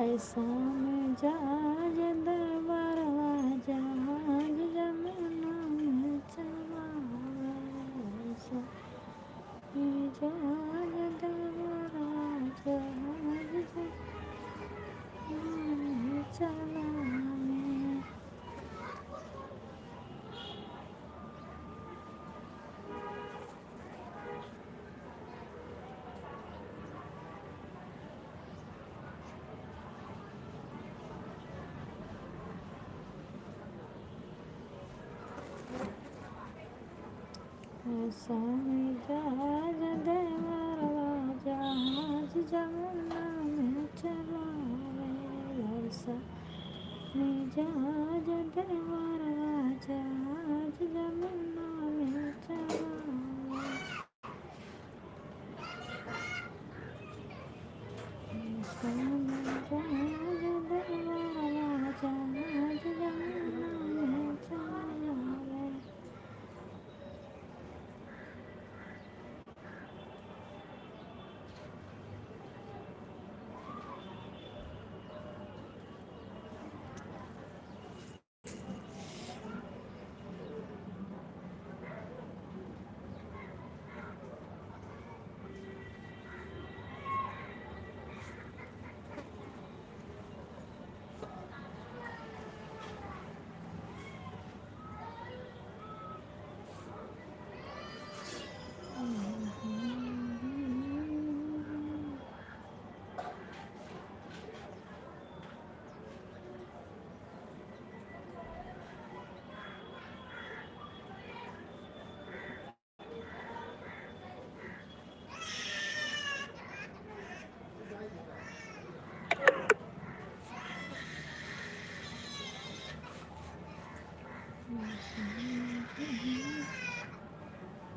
ऐसा मिजाज दरबारवा जहाज जमुना में चलावे, ऐसा मिजाज दरबारवा जहाज जमुना में चलावे। ऐसा मिजाज दरबारवा जहाज जमुना में चलावे, ऐसा मिजाज दरबारवा जहाज जमुना में चलावे, ऐसा मिजाज दरबारवा जहाज जमुना में चलावे।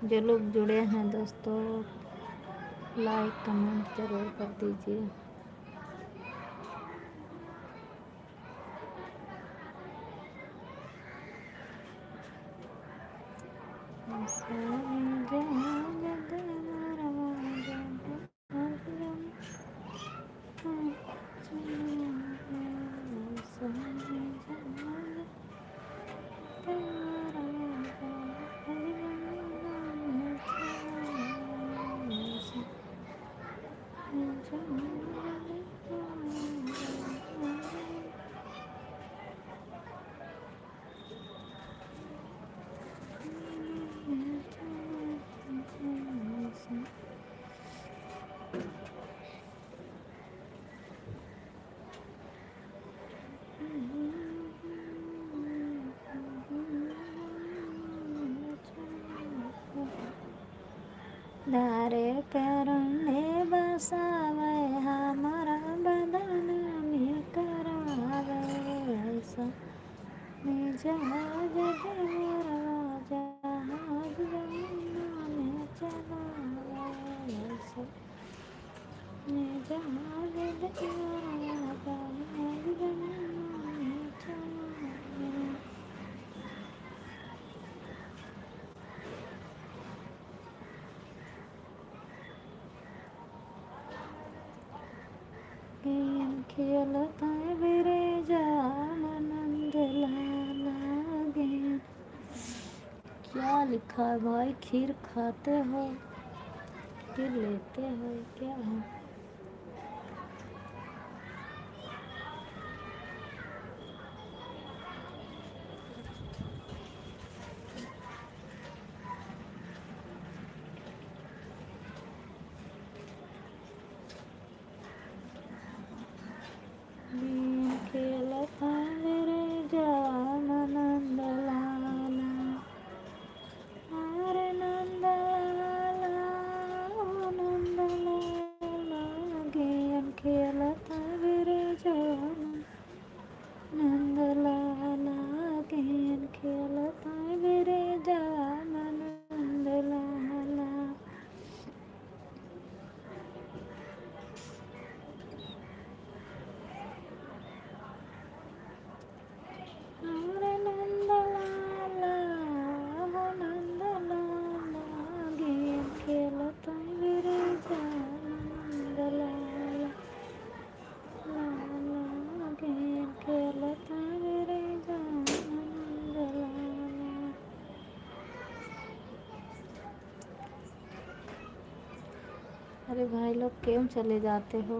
जो लोग जुड़े हैं दोस्तों, लाइक कमेंट ज़रूर कर दीजिए। ऐसा मिजाज दरबारवा जहाज जमुना में चलावे, ऐसा मिजाज दरबारवा जहाज जमुना में चलावे, ऐसा मिजाज धारे करने बसावे हमारा बदन में करावे, ऐसा मिजाज दरबारवा जहाज जमुना में चलावे, ऐसा मिजाज दरबारवा जहाज जमुना में चलावे। गेम खेलता विरेजा आनंद लाला गेम। क्या लिखा है भाई? खीर खाते हो कि लेते हो, क्या है? गेम खेलता विरेजा आनंद लाला, अरे नंद लाला, नंद लाला, अरे भाई लोग क्यों चले जाते हो?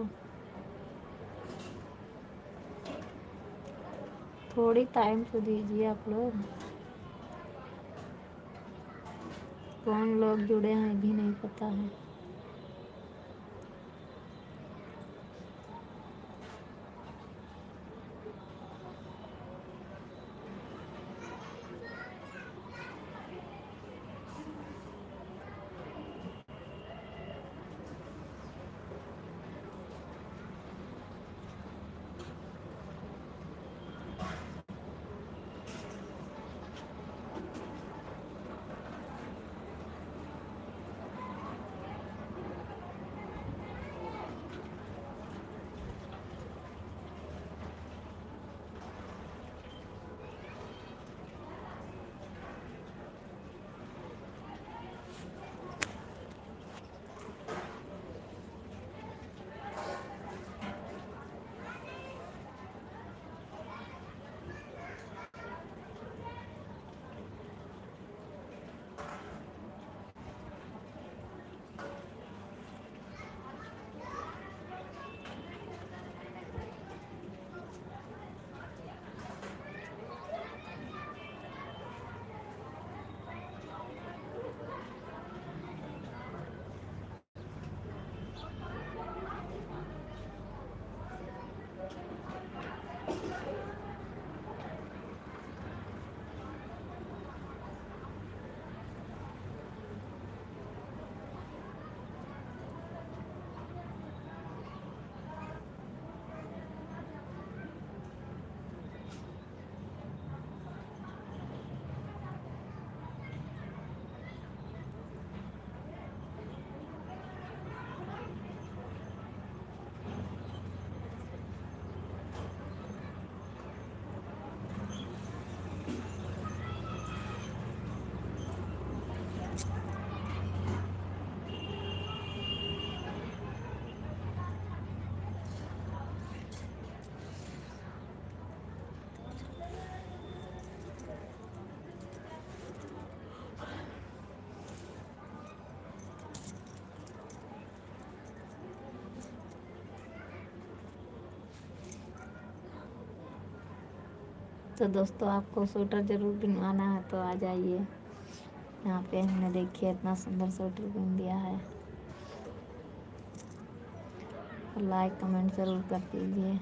थोड़ी टाइम तो दीजिए आप लोग। कौन लोग जुड़े हैं भी नहीं पता है। तो दोस्तों आपको स्वेटर ज़रूर बनवाना है तो आ जाइए। यहाँ पे हमने देखिए इतना सुंदर स्वेटर बन दिया है। लाइक कमेंट ज़रूर कर दीजिए।